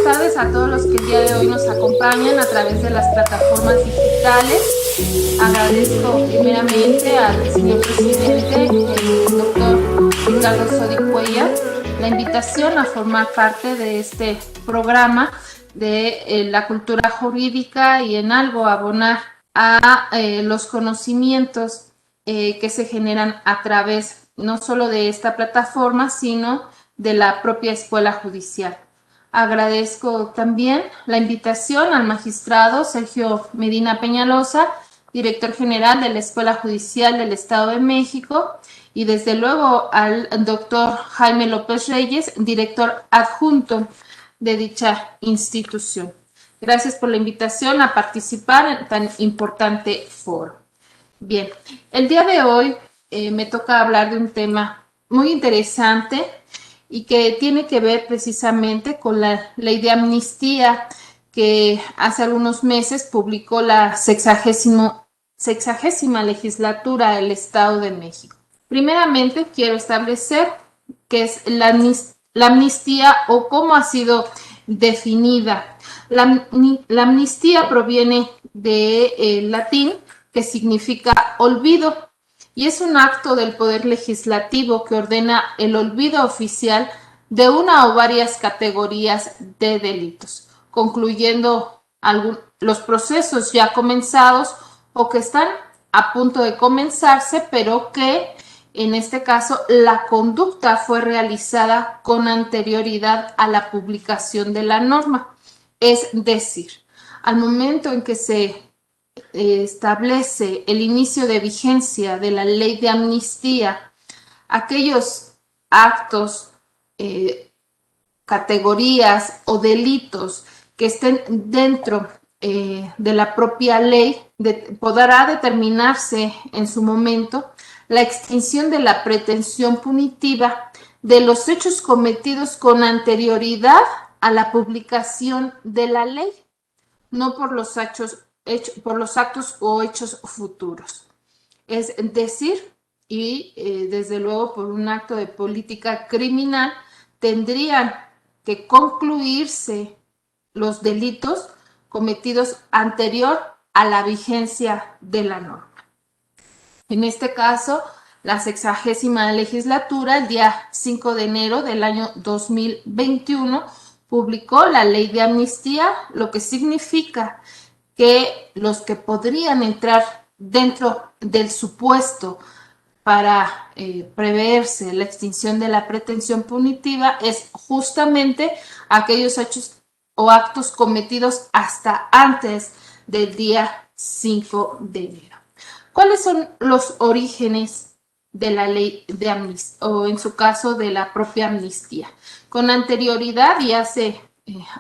tardes a todos los que el día de hoy nos acompañan a través de las plataformas digitales. Agradezco primeramente al señor presidente, el doctor Ricardo Sodi Cuellar, la invitación a formar parte de este programa de la cultura jurídica y en algo abonar a los conocimientos que se generan a través no solo de esta plataforma, sino de la propia escuela judicial. Agradezco también la invitación al magistrado Sergio Medina Peñalosa, director general de la Escuela Judicial del Estado de México, y desde luego al doctor Jaime López Reyes, director adjunto de dicha institución. Gracias por la invitación a participar en tan importante foro. Bien, el día de hoy me toca hablar de un tema muy interesante y que tiene que ver precisamente con la ley de amnistía que hace algunos meses publicó la 60ª legislatura del Estado de México. Primeramente, quiero establecer qué es la amnistía o cómo ha sido definida. La amnistía proviene del latín, que significa olvido, y es un acto del Poder Legislativo que ordena el olvido oficial de una o varias categorías de delitos, concluyendo los procesos ya comenzados o que están a punto de comenzarse, pero que en este caso la conducta fue realizada con anterioridad a la publicación de la norma. Es decir, al momento en que se establece el inicio de vigencia de la ley de amnistía, aquellos actos, categorías o delitos que estén dentro de la propia ley, podrá determinarse en su momento la extinción de la pretensión punitiva de los hechos cometidos con anterioridad a la publicación de la ley, no por los actos o hechos futuros. Es decir, y desde luego por un acto de política criminal, tendrían que concluirse los delitos cometidos anterior a la vigencia de la norma. En este caso, la 60ª legislatura, el día 5 de enero del año 2021, publicó la ley de amnistía, lo que significa que los que podrían entrar dentro del supuesto para preverse la extinción de la pretensión punitiva es justamente aquellos hechos o actos cometidos hasta antes del día 5 de enero. ¿Cuáles son los orígenes de la ley de amnistía o en su caso de la propia amnistía? Con anterioridad y hace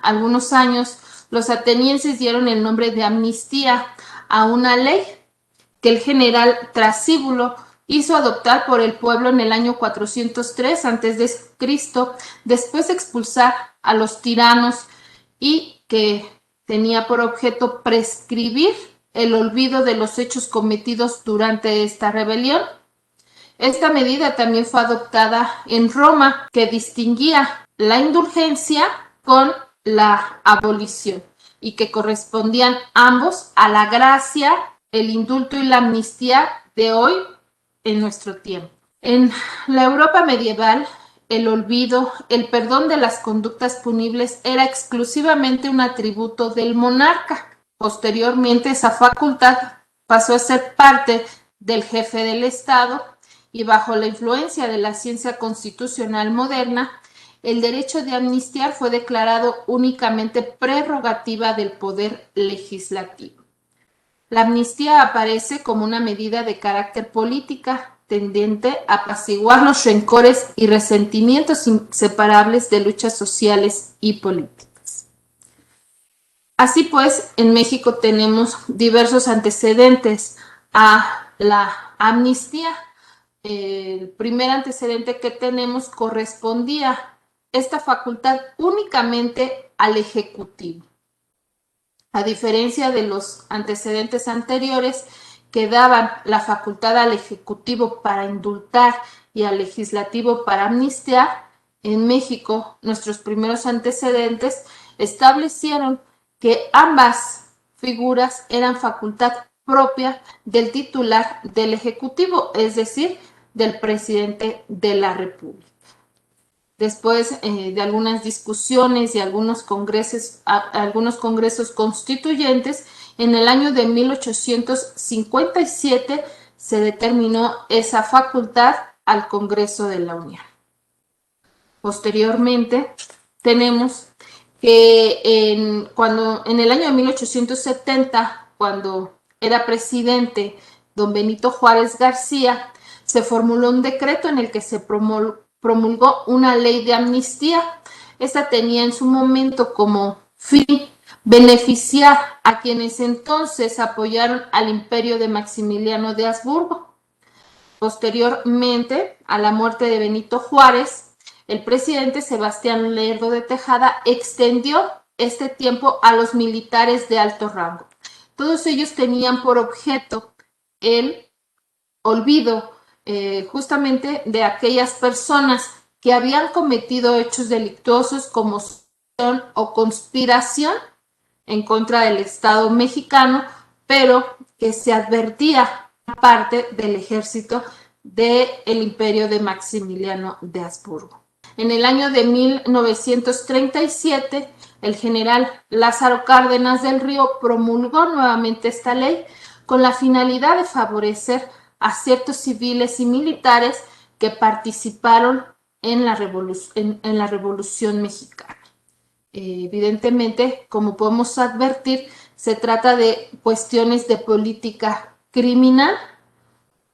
algunos años, los atenienses dieron el nombre de amnistía a una ley que el general Trasíbulo hizo adoptar por el pueblo en el año 403 a.C., después de expulsar a los tiranos y que tenía por objeto prescribir el olvido de los hechos cometidos durante esta rebelión. Esta medida también fue adoptada en Roma, que distinguía la indulgencia con la abolición y que correspondían ambos a la gracia, el indulto y la amnistía de hoy en nuestro tiempo. En la Europa medieval, el olvido, el perdón de las conductas punibles era exclusivamente un atributo del monarca. Posteriormente, esa facultad pasó a ser parte del jefe del Estado y bajo la influencia de la ciencia constitucional moderna, el derecho de amnistiar fue declarado únicamente prerrogativa del poder legislativo. La amnistía aparece como una medida de carácter política tendente a apaciguar los rencores y resentimientos inseparables de luchas sociales y políticas. Así pues, en México tenemos diversos antecedentes a la amnistía. El primer antecedente que tenemos correspondía esta facultad únicamente al Ejecutivo. A diferencia de los antecedentes anteriores que daban la facultad al Ejecutivo para indultar y al Legislativo para amnistiar, en México nuestros primeros antecedentes establecieron que ambas figuras eran facultad propia del titular del Ejecutivo, es decir, del presidente de la República. Después de algunas discusiones y algunos congresos constituyentes, en el año de 1857 se determinó esa facultad al Congreso de la Unión. Posteriormente, tenemos que en el año de 1870, cuando era presidente don Benito Juárez García, se formuló un decreto en el que se promulgó una ley de amnistía. Esta tenía en su momento como fin beneficiar a quienes entonces apoyaron al imperio de Maximiliano de Habsburgo. Posteriormente, a la muerte de Benito Juárez, el presidente Sebastián Lerdo de Tejada extendió este tiempo a los militares de alto rango. Todos ellos tenían por objeto el olvido justamente de aquellas personas que habían cometido hechos delictuosos como o conspiración en contra del Estado mexicano, pero que se advertía parte del ejército del imperio de Maximiliano de Habsburgo. En el año de 1937, el general Lázaro Cárdenas del Río promulgó nuevamente esta ley con la finalidad de favorecer a ciertos civiles y militares que participaron en la Revolución Mexicana. Evidentemente, como podemos advertir, se trata de cuestiones de política criminal.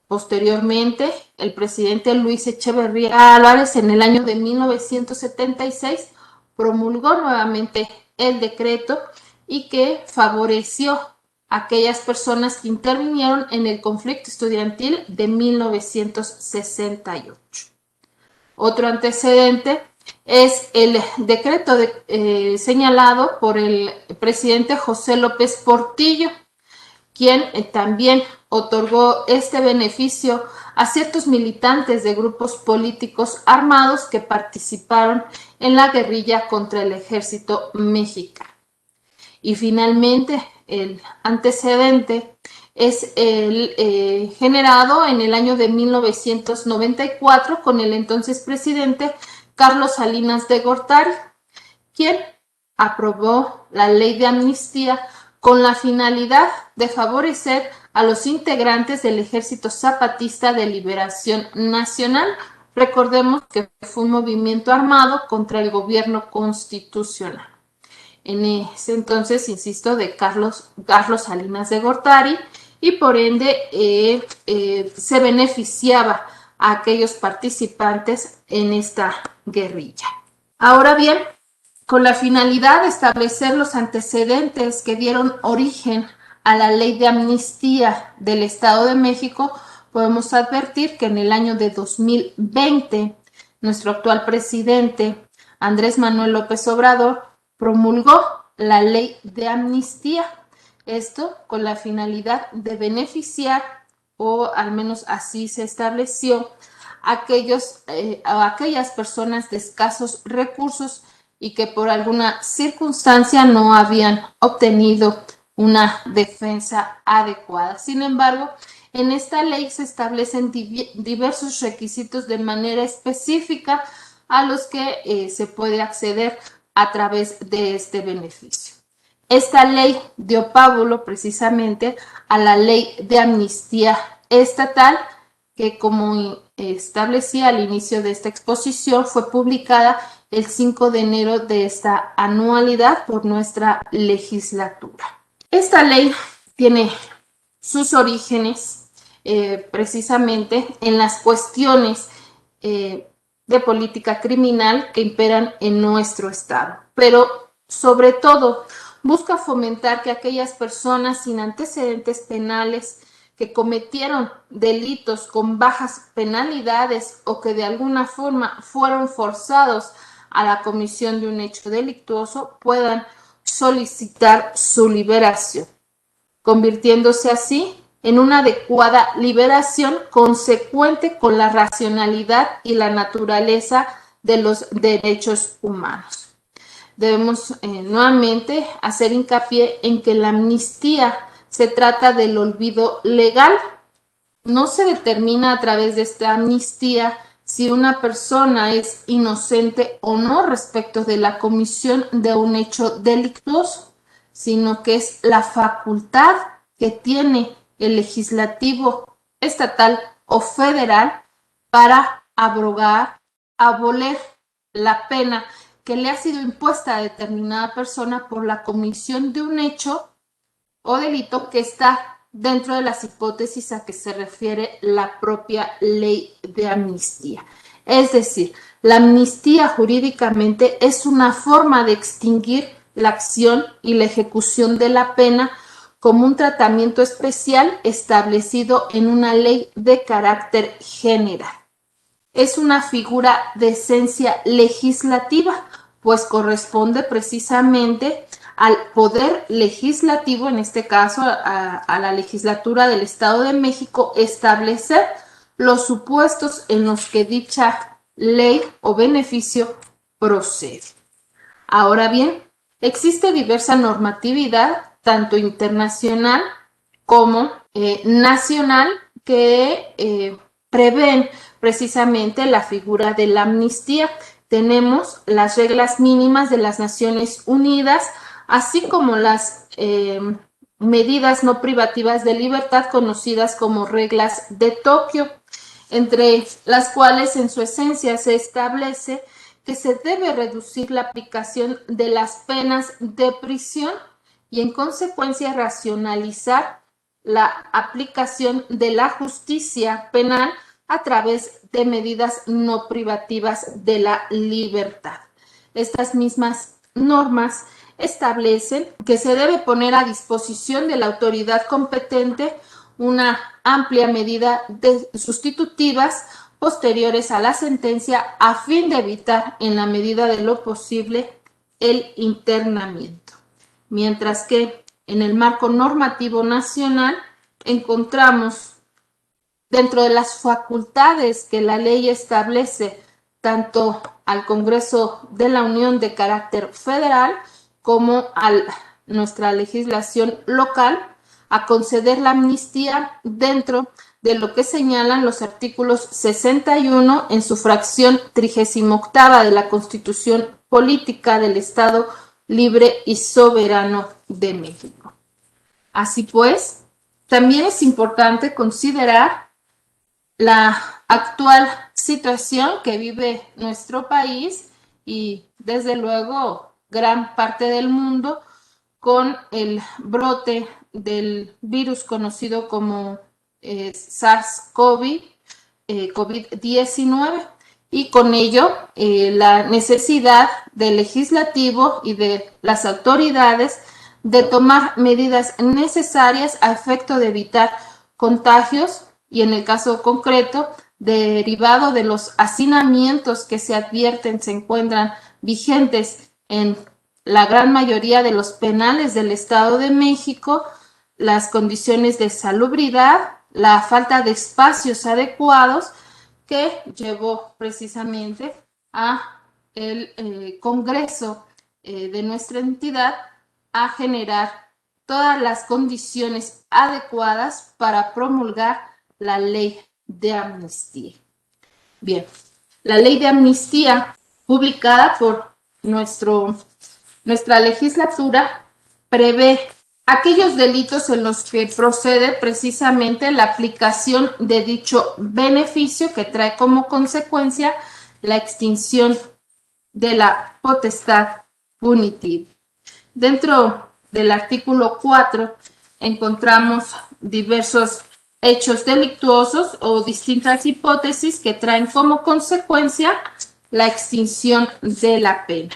Posteriormente, el presidente Luis Echeverría Álvarez, en el año de 1976, promulgó nuevamente el decreto y que favoreció a aquellas personas que intervinieron en el conflicto estudiantil de 1968. Otro antecedente es el decreto señalado por el presidente José López Portillo, quien también otorgó este beneficio a ciertos militantes de grupos políticos armados que participaron en la guerrilla contra el ejército mexicano. Y finalmente, el antecedente es el generado en el año de 1994 con el entonces presidente Carlos Salinas de Gortari, quien aprobó la ley de amnistía con la finalidad de favorecer a los integrantes del Ejército Zapatista de Liberación Nacional. Recordemos que fue un movimiento armado contra el gobierno constitucional. En ese entonces, insisto, de Carlos Salinas de Gortari, y por ende se beneficiaba a aquellos participantes en esta guerrilla. Ahora bien, con la finalidad de establecer los antecedentes que dieron origen a la ley de amnistía del Estado de México, podemos advertir que en el año de 2020, nuestro actual presidente, Andrés Manuel López Obrador, promulgó la ley de amnistía. Esto con la finalidad de beneficiar, o al menos así se estableció, a aquellas personas de escasos recursos y que por alguna circunstancia no habían obtenido una defensa adecuada. Sin embargo, en esta ley se establecen diversos requisitos de manera específica a los que se puede acceder a través de este beneficio. Esta ley dio pábulo precisamente a la ley de amnistía estatal, que como establecía al inicio de esta exposición, fue publicada el 5 de enero de esta anualidad por nuestra legislatura. Esta ley tiene sus orígenes precisamente en las cuestiones de política criminal que imperan en nuestro estado, pero sobre todo busca fomentar que aquellas personas sin antecedentes penales que cometieron delitos con bajas penalidades o que de alguna forma fueron forzados a la comisión de un hecho delictuoso puedan solicitar su liberación, convirtiéndose así en una adecuada liberación consecuente con la racionalidad y la naturaleza de los derechos humanos. debemos nuevamente hacer hincapié en que la amnistía se trata del olvido legal. No se determina a través de esta amnistía si una persona es inocente o no respecto de la comisión de un hecho delictuoso, sino que es la facultad que tiene el legislativo estatal o federal para abrogar, abolir la pena que le ha sido impuesta a determinada persona por la comisión de un hecho o delito que está dentro de las hipótesis a que se refiere la propia ley de amnistía. Es decir, la amnistía jurídicamente es una forma de extinguir la acción y la ejecución de la pena como un tratamiento especial establecido en una ley de carácter general. Es una figura de esencia legislativa, pues corresponde precisamente al poder legislativo, en este caso a la legislatura del Estado de México, establecer los supuestos en los que dicha ley o beneficio procede. Ahora bien, existe diversa normatividad, tanto internacional como nacional, que prevén precisamente la figura de la amnistía. Tenemos las reglas mínimas de las Naciones Unidas, así como las medidas no privativas de libertad conocidas como reglas de Tokio, entre las cuales en su esencia se establece que se debe reducir la aplicación de las penas de prisión y en consecuencia racionalizar la aplicación de la justicia penal a través de medidas no privativas de la libertad. Estas mismas normas establecen que se debe poner a disposición de la autoridad competente una amplia medida de sustitutivas posteriores a la sentencia a fin de evitar en la medida de lo posible el internamiento. Mientras que en el marco normativo nacional encontramos dentro de las facultades que la ley establece tanto al Congreso de la Unión de carácter federal como a nuestra legislación local a conceder la amnistía dentro de lo que señalan los artículos 61 en su fracción 38ª de la Constitución Política del Estado Libre y Soberano de México. Así pues, también es importante considerar la actual situación que vive nuestro país y desde luego gran parte del mundo con el brote del virus conocido como SARS-CoV, COVID-19, y con ello la necesidad del legislativo y de las autoridades de tomar medidas necesarias a efecto de evitar contagios y en el caso concreto, derivado de los hacinamientos que se advierten, se encuentran vigentes en la gran mayoría de los penales del Estado de México, las condiciones de salubridad, la falta de espacios adecuados que llevó precisamente a el Congreso de nuestra entidad a generar todas las condiciones adecuadas para promulgar la ley de amnistía. Bien, la ley de amnistía publicada por nuestra legislatura prevé aquellos delitos en los que procede precisamente la aplicación de dicho beneficio que trae como consecuencia la extinción de la potestad punitiva. Dentro del artículo 4 encontramos diversos hechos delictuosos o distintas hipótesis que traen como consecuencia la extinción de la pena.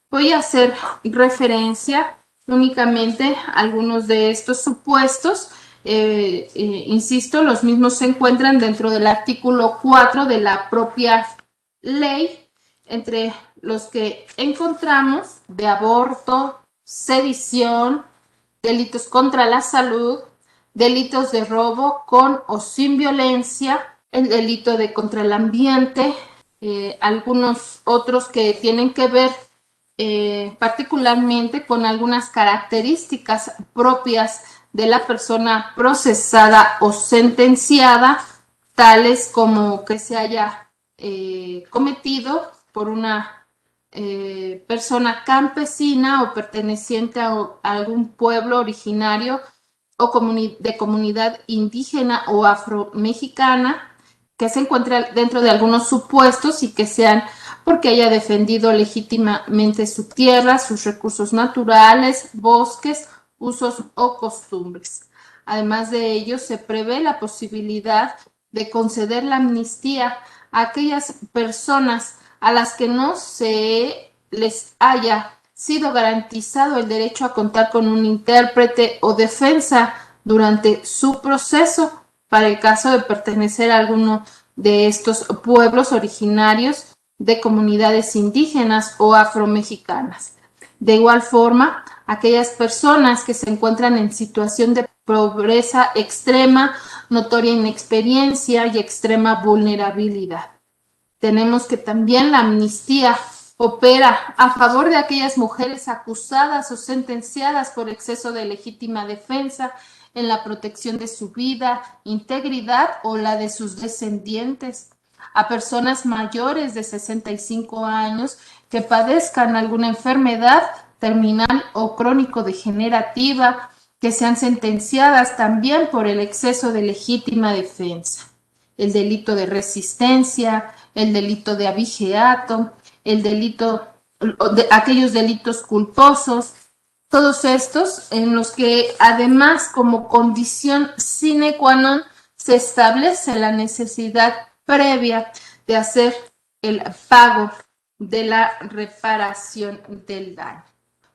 Voy a hacer referencia únicamente a algunos de estos supuestos. Insisto, los mismos se encuentran dentro del artículo 4 de la propia ley, entre los que encontramos de aborto, sedición, delitos contra la salud, delitos de robo con o sin violencia, el delito de contra el ambiente, algunos otros que tienen que ver particularmente con algunas características propias de la persona procesada o sentenciada, tales como que se haya cometido por una persona campesina o perteneciente a algún pueblo originario o de comunidad indígena o afromexicana, que se encuentra dentro de algunos supuestos y que sean porque haya defendido legítimamente su tierra, sus recursos naturales, bosques, usos o costumbres. Además de ello, se prevé la posibilidad de conceder la amnistía a aquellas personas a las que no se les haya sido garantizado el derecho a contar con un intérprete o defensa durante su proceso, para el caso de pertenecer a alguno de estos pueblos originarios de comunidades indígenas o afromexicanas. De igual forma, aquellas personas que se encuentran en situación de pobreza extrema, notoria inexperiencia y extrema vulnerabilidad. Tenemos que también la amnistía opera a favor de aquellas mujeres acusadas o sentenciadas por exceso de legítima defensa en la protección de su vida, integridad o la de sus descendientes, a personas mayores de 65 años que padezcan alguna enfermedad terminal o crónico-degenerativa, que sean sentenciadas también por el exceso de legítima defensa. El delito de resistencia, el delito de abigeato, el delito, aquellos delitos culposos, todos estos en los que además como condición sine qua non se establece la necesidad previa de hacer el pago de la reparación del daño.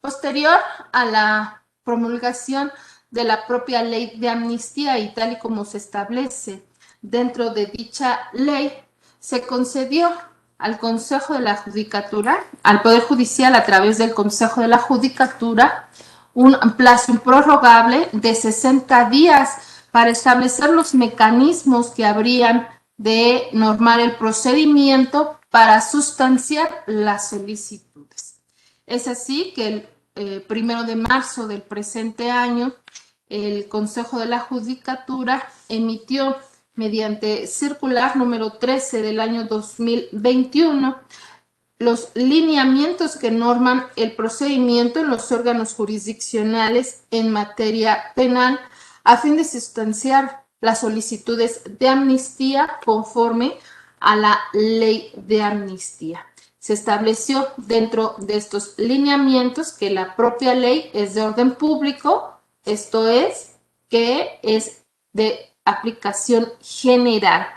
Posterior a la promulgación de la propia ley de amnistía y tal y como se establece dentro de dicha ley, se concedió al Consejo de la Judicatura, al Poder Judicial a través del Consejo de la Judicatura, un plazo improrrogable de 60 días para establecer los mecanismos que habrían de normar el procedimiento para sustanciar las solicitudes. Es así que el 1 de marzo del presente año, el Consejo de la Judicatura emitió mediante circular número 13 del año 2021 los lineamientos que norman el procedimiento en los órganos jurisdiccionales en materia penal a fin de sustanciar las solicitudes de amnistía conforme a la ley de amnistía. Se estableció dentro de estos lineamientos que la propia ley es de orden público, esto es, que es de aplicación general,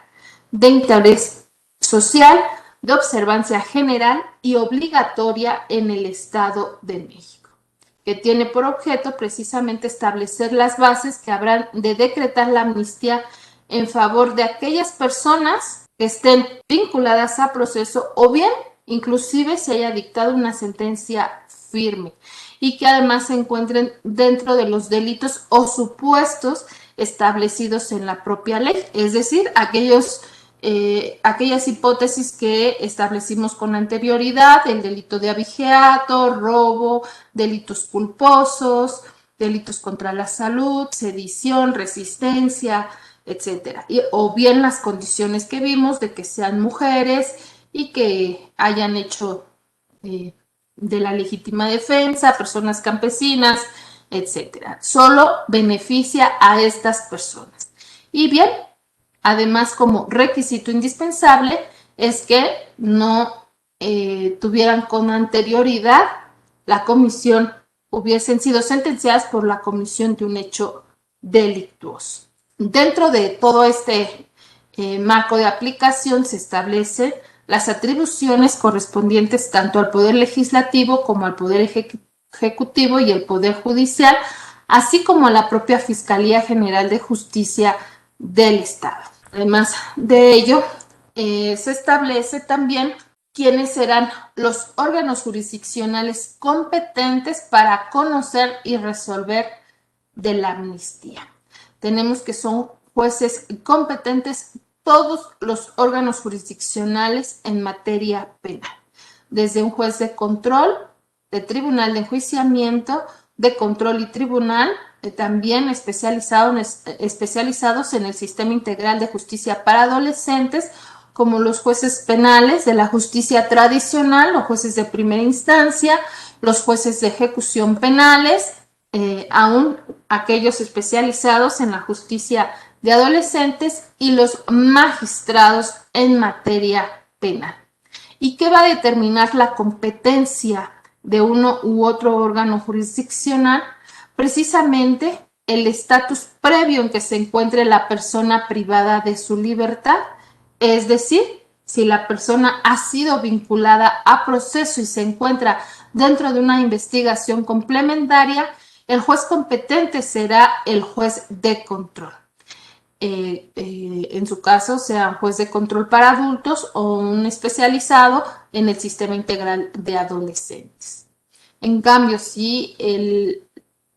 de interés social, de observancia general y obligatoria en el Estado de México, que tiene por objeto precisamente establecer las bases que habrán de decretar la amnistía en favor de aquellas personas que estén vinculadas a proceso o bien inclusive se haya dictado una sentencia firme y que además se encuentren dentro de los delitos o supuestos establecidos en la propia ley, es decir, aquellas hipótesis que establecimos con anterioridad, el delito de abigeato, robo, delitos culposos, delitos contra la salud, sedición, resistencia, etcétera. O bien las condiciones que vimos de que sean mujeres y que hayan hecho de la legítima defensa, personas campesinas, etcétera. Solo beneficia a estas personas. Y bien, además, como requisito indispensable es que no tuvieran con anterioridad la comisión, hubiesen sido sentenciadas por la comisión de un hecho delictuoso. Dentro de todo este marco de aplicación se establecen las atribuciones correspondientes tanto al Poder Legislativo como al Poder Ejecutivo y el Poder Judicial, así como a la propia Fiscalía General de Justicia del Estado. Además de ello, se establece también quiénes serán los órganos jurisdiccionales competentes para conocer y resolver de la amnistía. Tenemos que son jueces competentes todos los órganos jurisdiccionales en materia penal, desde un juez de control de tribunal de enjuiciamiento, de control y tribunal, también especializados en el sistema integral de justicia para adolescentes, como los jueces penales de la justicia tradicional o jueces de primera instancia, los jueces de ejecución penales, aún aquellos especializados en la justicia de adolescentes y los magistrados en materia penal. ¿Y qué va a determinar la competencia de uno u otro órgano jurisdiccional? Precisamente el estatus previo en que se encuentre la persona privada de su libertad, es decir, si la persona ha sido vinculada a proceso y se encuentra dentro de una investigación complementaria, el juez competente será el juez de control. En su caso, sea un juez de control para adultos o un especializado en el sistema integral de adolescentes. En cambio, si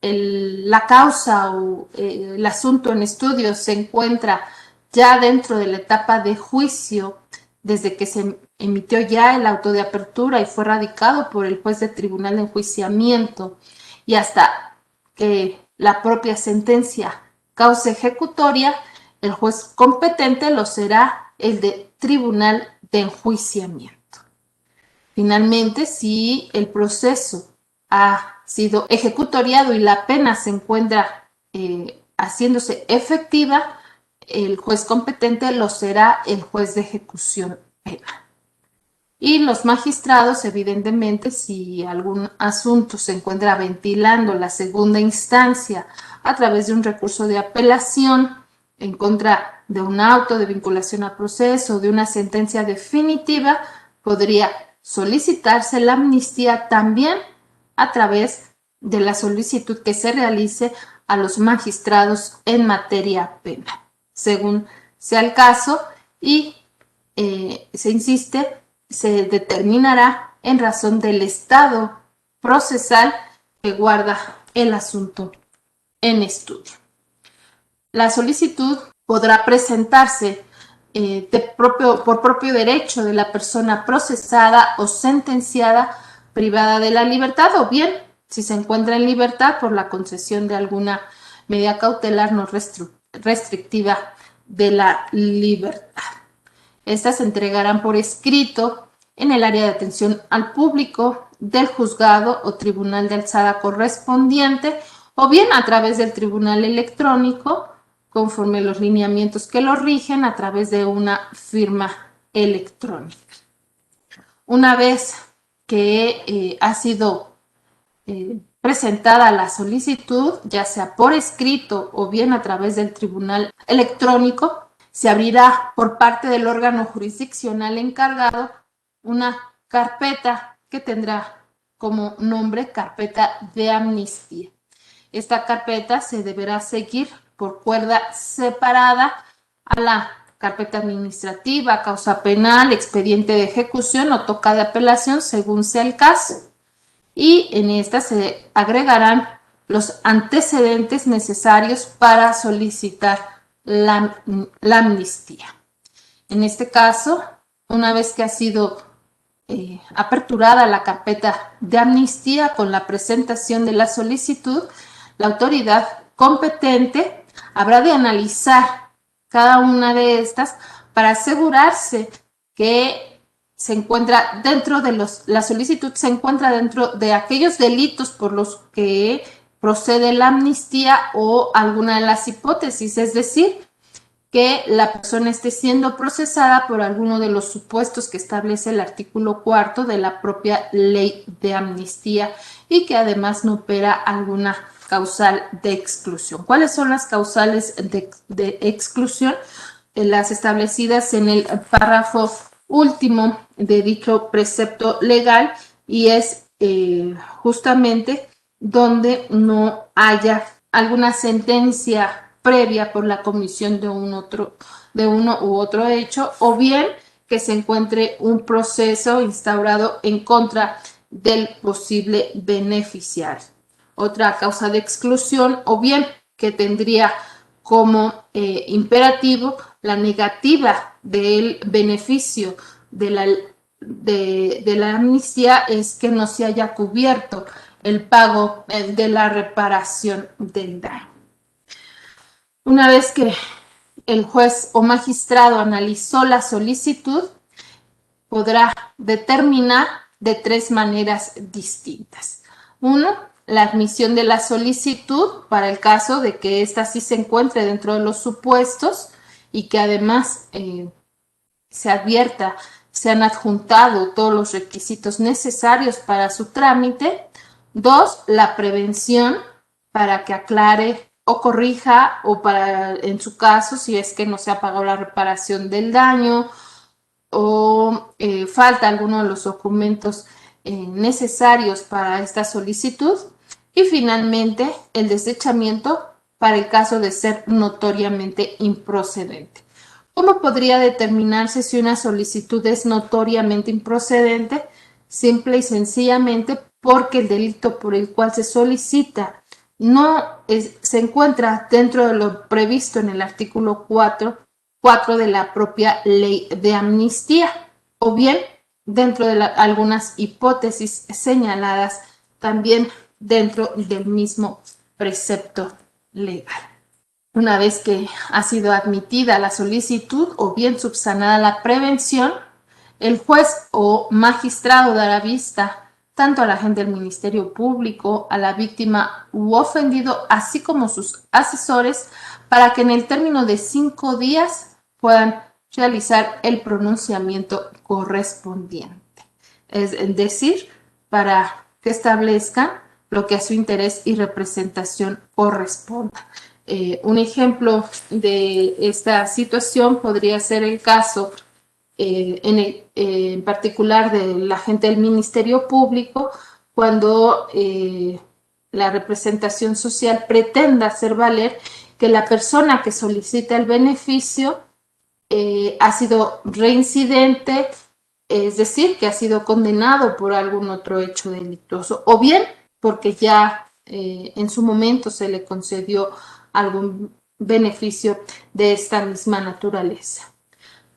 la causa o el asunto en estudio se encuentra ya dentro de la etapa de juicio, desde que se emitió ya el auto de apertura y fue radicado por el juez de tribunal de enjuiciamiento y hasta que la propia sentencia causa ejecutoria, el juez competente lo será el de tribunal de enjuiciamiento. Finalmente, si el proceso ha sido ejecutoriado y la pena se encuentra haciéndose efectiva, el juez competente lo será el juez de ejecución penal. Y los magistrados, evidentemente, si algún asunto se encuentra ventilando la segunda instancia a través de un recurso de apelación en contra de un auto de vinculación a proceso o de una sentencia definitiva, podría solicitarse la amnistía también a través de la solicitud que se realice a los magistrados en materia penal, según sea el caso, y se insiste, se determinará en razón del estado procesal que guarda el asunto en estudio. La solicitud podrá presentarse por propio derecho de la persona procesada o sentenciada privada de la libertad, o bien, si se encuentra en libertad, por la concesión de alguna medida cautelar no restrictiva de la libertad. Estas se entregarán por escrito en el área de atención al público del juzgado o tribunal de alzada correspondiente, o bien a través del tribunal electrónico, conforme los lineamientos que lo rigen, a través de una firma electrónica. Una vez que ha sido presentada la solicitud, ya sea por escrito o bien a través del tribunal electrónico, se abrirá por parte del órgano jurisdiccional encargado una carpeta que tendrá como nombre carpeta de amnistía. Esta carpeta se deberá seguir por cuerda separada a la carpeta administrativa, causa penal, expediente de ejecución o toca de apelación, según sea el caso. Y en esta se agregarán los antecedentes necesarios para solicitar la amnistía. En este caso, una vez que ha sido aperturada la carpeta de amnistía con la presentación de la solicitud, la autoridad competente habrá de analizar cada una de estas para asegurarse que se encuentra dentro de la solicitud se encuentra dentro de aquellos delitos por los que procede la amnistía o alguna de las hipótesis, es decir, que la persona esté siendo procesada por alguno de los supuestos que establece el artículo 4 de la propia ley de amnistía y que además no opera alguna causal de exclusión. ¿Cuáles son las causales de exclusión? Las establecidas en el párrafo último de dicho precepto legal, y es justamente donde no haya alguna sentencia previa por la comisión de uno u otro hecho, o bien que se encuentre un proceso instaurado en contra del posible beneficiario. Otra causa de exclusión, o bien que tendría como imperativo la negativa del beneficio de de la amnistía es que no se haya cubierto el pago de la reparación del daño. Una vez que el juez o magistrado analizó la solicitud, podrá determinar de tres maneras distintas. Uno, la admisión de la solicitud para el caso de que ésta sí se encuentre dentro de los supuestos y que además se advierta, se han adjuntado todos los requisitos necesarios para su trámite. Dos, la prevención para que aclare o corrija o para, en su caso, si es que no se ha pagado la reparación del daño o falta alguno de los documentos necesarios para esta solicitud. Y finalmente, el desechamiento para el caso de ser notoriamente improcedente. ¿Cómo podría determinarse si una solicitud es notoriamente improcedente? Simple y sencillamente porque el delito por el cual se solicita no se encuentra dentro de lo previsto en el artículo 4 de la propia ley de amnistía, o bien dentro de algunas hipótesis señaladas también dentro del mismo precepto legal. Una vez que ha sido admitida la solicitud o bien subsanada la prevención, el juez o magistrado dará vista tanto al agente del Ministerio Público, a la víctima u ofendido, así como sus asesores, para que en el término de 5 días puedan realizar el pronunciamiento correspondiente. Es decir, para que establezcan lo que a su interés y representación corresponda. Un ejemplo de esta situación podría ser el caso en particular del agente del Ministerio Público cuando la representación social pretenda hacer valer que la persona que solicita el beneficio ha sido reincidente, es decir, que ha sido condenado por algún otro hecho delictuoso, o bien porque ya en su momento se le concedió algún beneficio de esta misma naturaleza.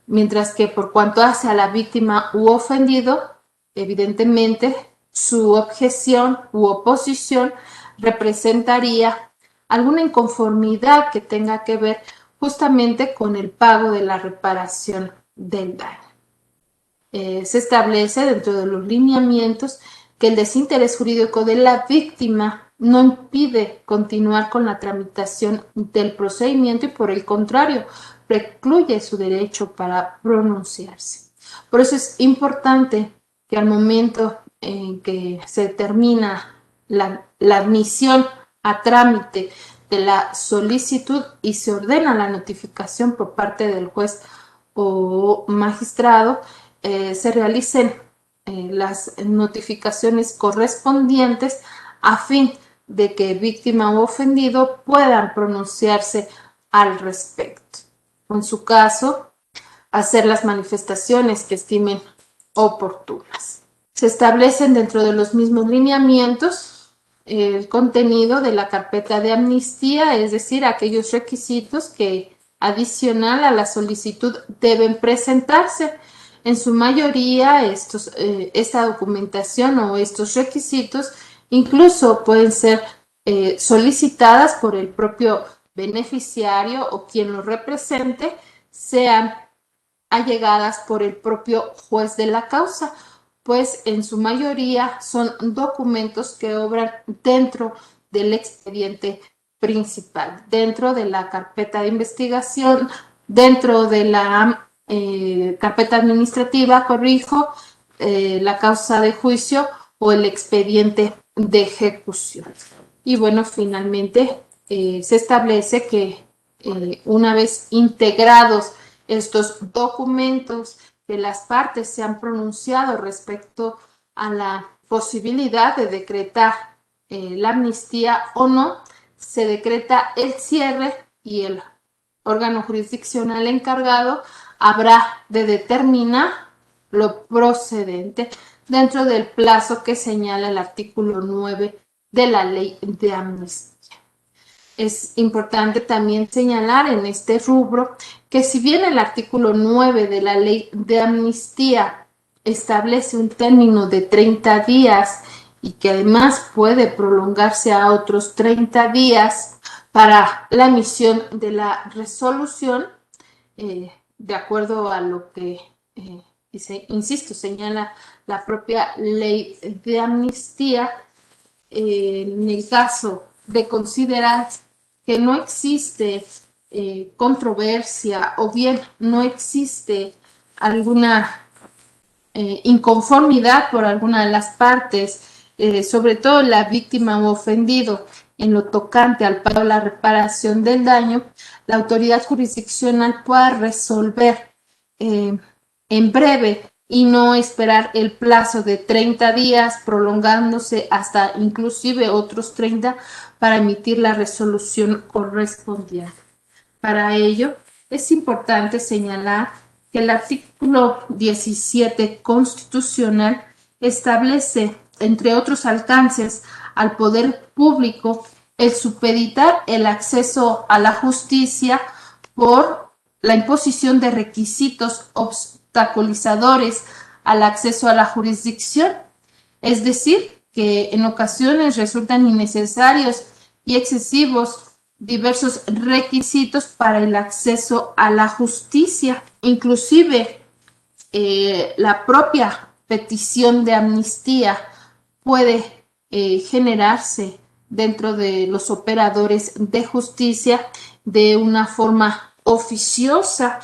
Mientras que por cuanto hace a la víctima u ofendido, evidentemente su objeción u oposición representaría alguna inconformidad que tenga que ver justamente con el pago de la reparación del daño. Se establece dentro de los lineamientos que el desinterés jurídico de la víctima no impide continuar con la tramitación del procedimiento y por el contrario, precluye su derecho para pronunciarse. Por eso es importante que al momento en que se termina la admisión a trámite de la solicitud y se ordena la notificación por parte del juez o magistrado, se realicen las notificaciones correspondientes a fin de que víctima u ofendido puedan pronunciarse al respecto. En su caso, hacer las manifestaciones que estimen oportunas. Se establecen dentro de los mismos lineamientos el contenido de la carpeta de amnistía, es decir, aquellos requisitos que adicional a la solicitud deben presentarse. En su mayoría, esta documentación o estos requisitos incluso pueden ser solicitadas por el propio beneficiario o quien lo represente, sean allegadas por el propio juez de la causa, pues en su mayoría son documentos que obran dentro del expediente principal, dentro de la carpeta de investigación, dentro de la carpeta administrativa, corrijo, la causa de juicio o el expediente de ejecución. Y bueno, finalmente se establece que una vez integrados estos documentos que las partes se han pronunciado respecto a la posibilidad de decretar la amnistía o no, se decreta el cierre y el órgano jurisdiccional encargado habrá de determinar lo procedente dentro del plazo que señala el artículo 9 de la ley de amnistía. Es importante también señalar en este rubro que si bien el artículo 9 de la ley de amnistía establece un término de 30 días y que además puede prolongarse a otros 30 días para la emisión de la resolución, de acuerdo a lo que, insisto, señala la propia ley de amnistía, en el caso de considerar que no existe controversia o bien no existe alguna inconformidad por alguna de las partes, sobre todo la víctima o ofendido, en lo tocante al pago de la reparación del daño, la autoridad jurisdiccional pueda resolver en breve y no esperar el plazo de 30 días, prolongándose hasta inclusive otros 30 para emitir la resolución correspondiente. Para ello, es importante señalar que el artículo 17 constitucional establece, entre otros alcances, al poder público el supeditar el acceso a la justicia por la imposición de requisitos obstaculizadores al acceso a la jurisdicción, es decir, que en ocasiones resultan innecesarios y excesivos diversos requisitos para el acceso a la justicia. Inclusive la propia petición de amnistía puede generarse dentro de los operadores de justicia de una forma oficiosa,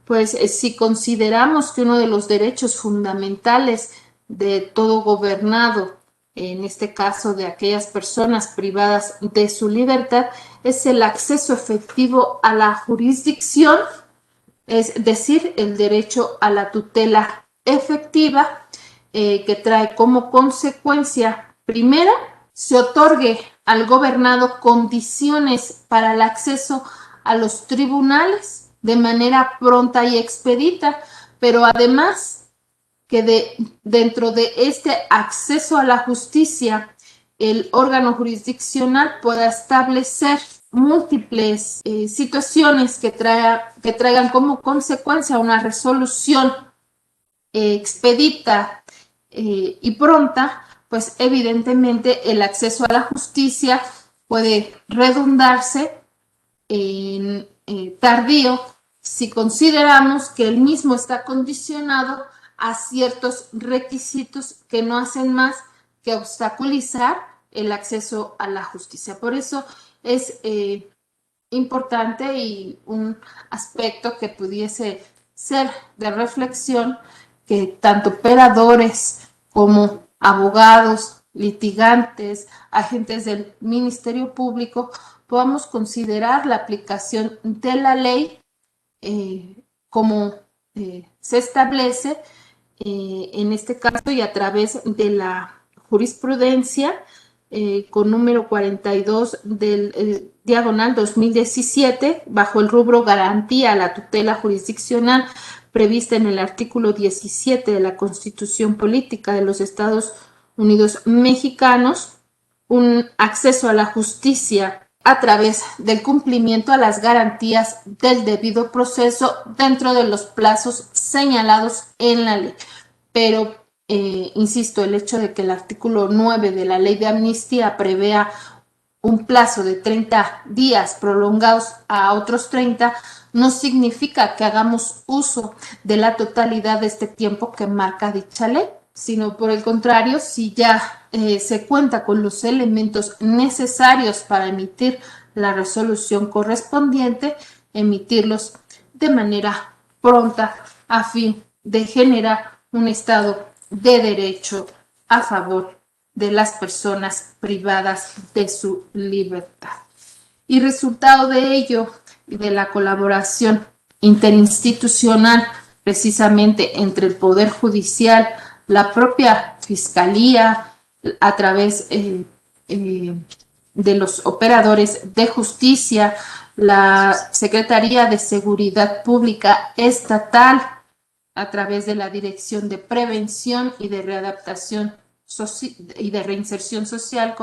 pues si consideramos que uno de los derechos fundamentales de todo gobernado, en este caso de aquellas personas privadas de su libertad, es el acceso efectivo a la jurisdicción, es decir, el derecho a la tutela efectiva, que trae como consecuencia, primera, se otorgue al gobernado condiciones para el acceso a los tribunales de manera pronta y expedita, pero además que dentro de este acceso a la justicia, el órgano jurisdiccional pueda establecer múltiples situaciones que traigan como consecuencia una resolución expedita y pronta, pues evidentemente el acceso a la justicia puede redundarse en tardío si consideramos que el mismo está condicionado a ciertos requisitos que no hacen más que obstaculizar el acceso a la justicia. Por eso es importante y un aspecto que pudiese ser de reflexión que tanto operadores como abogados, litigantes, agentes del Ministerio Público podamos considerar la aplicación de la ley como se establece en este caso y a través de la jurisprudencia con número 42 del diagonal 2017 bajo el rubro garantía a la tutela jurisdiccional prevista en el artículo 17 de la Constitución Política de los Estados Unidos Mexicanos, un acceso a la justicia a través del cumplimiento a las garantías del debido proceso dentro de los plazos señalados en la ley. Pero, insisto, el hecho de que el artículo 9 de la ley de amnistía prevea un plazo de 30 días prolongados a otros 30 no significa que hagamos uso de la totalidad de este tiempo que marca dicha ley, sino por el contrario, si ya se cuenta con los elementos necesarios para emitir la resolución correspondiente, emitirlos de manera pronta a fin de generar un estado de derecho a favor de las personas privadas de su libertad. Y resultado de ello y de la colaboración interinstitucional precisamente entre el Poder Judicial, la propia Fiscalía, a través de los operadores de justicia, la Secretaría de Seguridad Pública Estatal, a través de la Dirección de Prevención y de Readaptación y de Reinserción Social,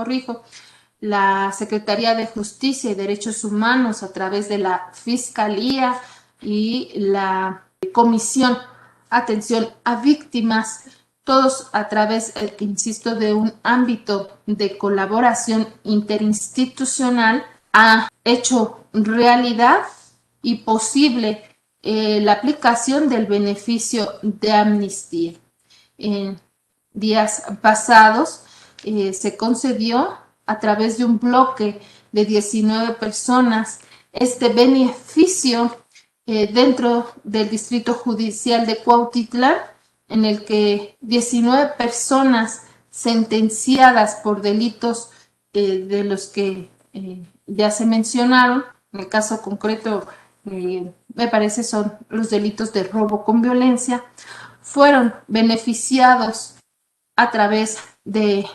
la Secretaría de Justicia y Derechos Humanos a través de la Fiscalía y la Comisión atención a víctimas, todos a través, insisto, de un ámbito de colaboración interinstitucional, ha hecho realidad y posible la aplicación del beneficio de amnistía. En días pasados se concedió a través de un bloque de 19 personas este beneficio dentro del Distrito Judicial de Cuautitlán, en el que 19 personas sentenciadas por delitos de los que ya se mencionaron, en el caso concreto me parece son los delitos de robo con violencia, fueron beneficiados a través de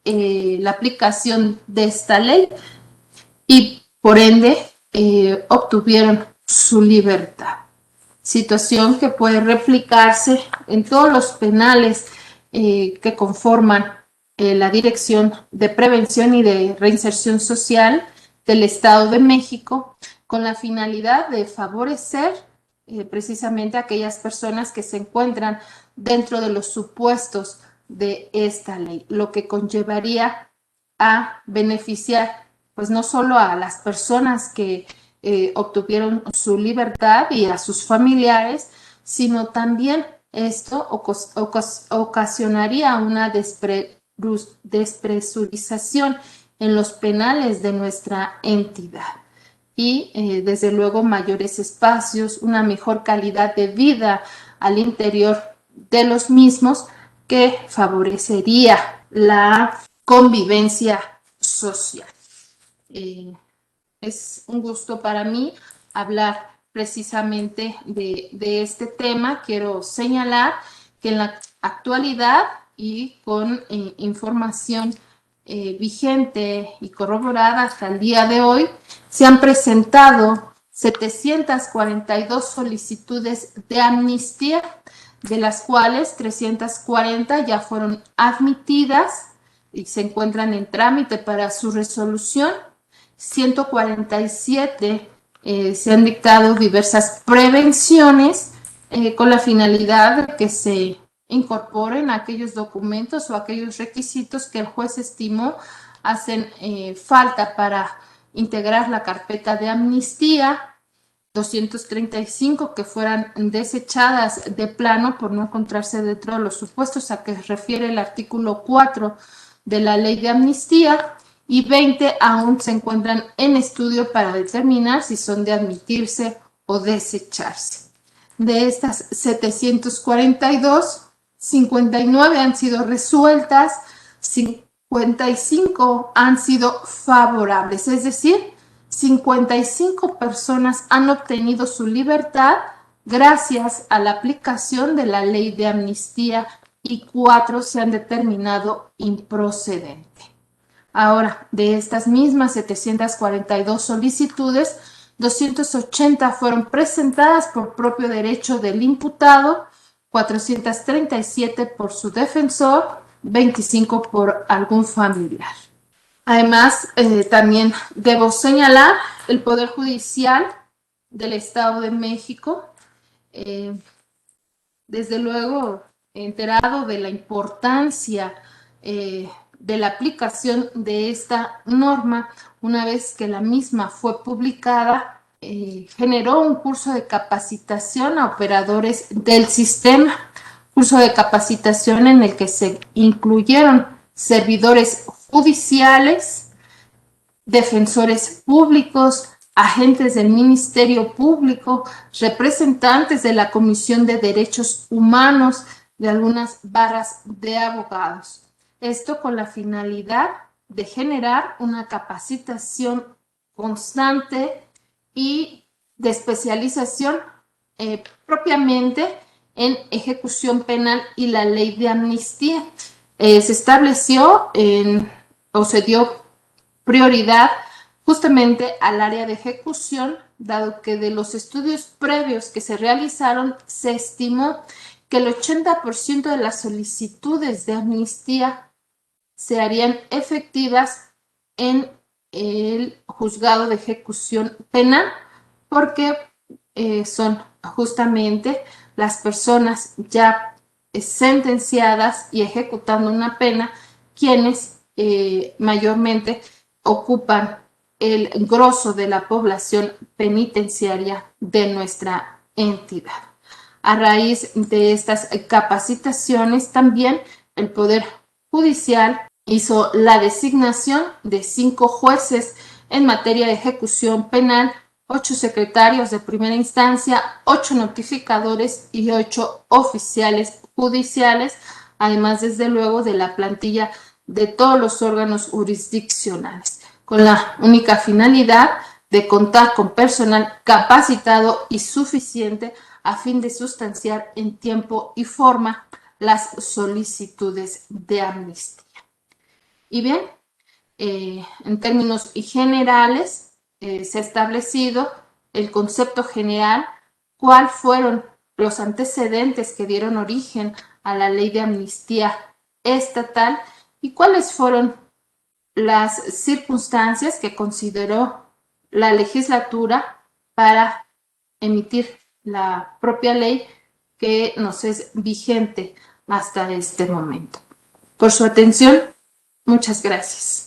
la aplicación de esta ley y por ende obtuvieron su libertad. Situación que puede replicarse en todos los penales que conforman la Dirección de Prevención y de Reinserción Social del Estado de México, con la finalidad de favorecer precisamente a aquellas personas que se encuentran dentro de los supuestos de esta ley, lo que conllevaría a beneficiar pues no solo a las personas que obtuvieron su libertad y a sus familiares, sino también esto ocasionaría una despresurización en los penales de nuestra entidad y desde luego mayores espacios, una mejor calidad de vida al interior de los mismos que favorecería la convivencia social. Es un gusto para mí hablar precisamente de este tema. Quiero señalar que en la actualidad y con información vigente y corroborada hasta el día de hoy, se han presentado 742 solicitudes de amnistía, de las cuales 340 ya fueron admitidas y se encuentran en trámite para su resolución. 147 se han dictado diversas prevenciones con la finalidad de que se incorporen aquellos documentos o aquellos requisitos que el juez estimó hacen falta para integrar la carpeta de amnistía. 235 que fueran desechadas de plano por no encontrarse dentro de los supuestos a que refiere el artículo 4 de la ley de amnistía, y 20 aún se encuentran en estudio para determinar si son de admitirse o desecharse. De estas 742, 59 han sido resueltas, 55 han sido favorables, es decir, 55 personas han obtenido su libertad gracias a la aplicación de la ley de amnistía y 4 se han determinado improcedentes. Ahora, de estas mismas 742 solicitudes, 280 fueron presentadas por propio derecho del imputado, 437 por su defensor, 25 por algún familiar. Además, también debo señalar el Poder Judicial del Estado de México, desde luego enterado de la importancia de la aplicación de esta norma, una vez que la misma fue publicada, generó un curso de capacitación a operadores del sistema, curso de capacitación en el que se incluyeron servidores judiciales, defensores públicos, agentes del Ministerio Público, representantes de la Comisión de Derechos Humanos, de algunas barras de abogados. Esto con la finalidad de generar una capacitación constante y de especialización propiamente en ejecución penal y la ley de amnistía. Se estableció o se dio prioridad justamente al área de ejecución, dado que de los estudios previos que se realizaron se estimó que el 80% de las solicitudes de amnistía se harían efectivas en el juzgado de ejecución penal porque son justamente las personas ya sentenciadas y ejecutando una pena, quienes mayormente ocupan el grosso de la población penitenciaria de nuestra entidad. A raíz de estas capacitaciones, también el Poder Judicial hizo la designación de 5 jueces en materia de ejecución penal, 8 secretarios de primera instancia, 8 notificadores y 8 oficiales judiciales, además, desde luego, de la plantilla de todos los órganos jurisdiccionales, con la única finalidad de contar con personal capacitado y suficiente a fin de sustanciar en tiempo y forma las solicitudes de amnistía. Y bien, en términos generales, se ha establecido el concepto general, cuáles fueron los antecedentes que dieron origen a la ley de amnistía estatal y cuáles fueron las circunstancias que consideró la legislatura para emitir la propia ley que nos es vigente hasta este momento. Por su atención, muchas gracias.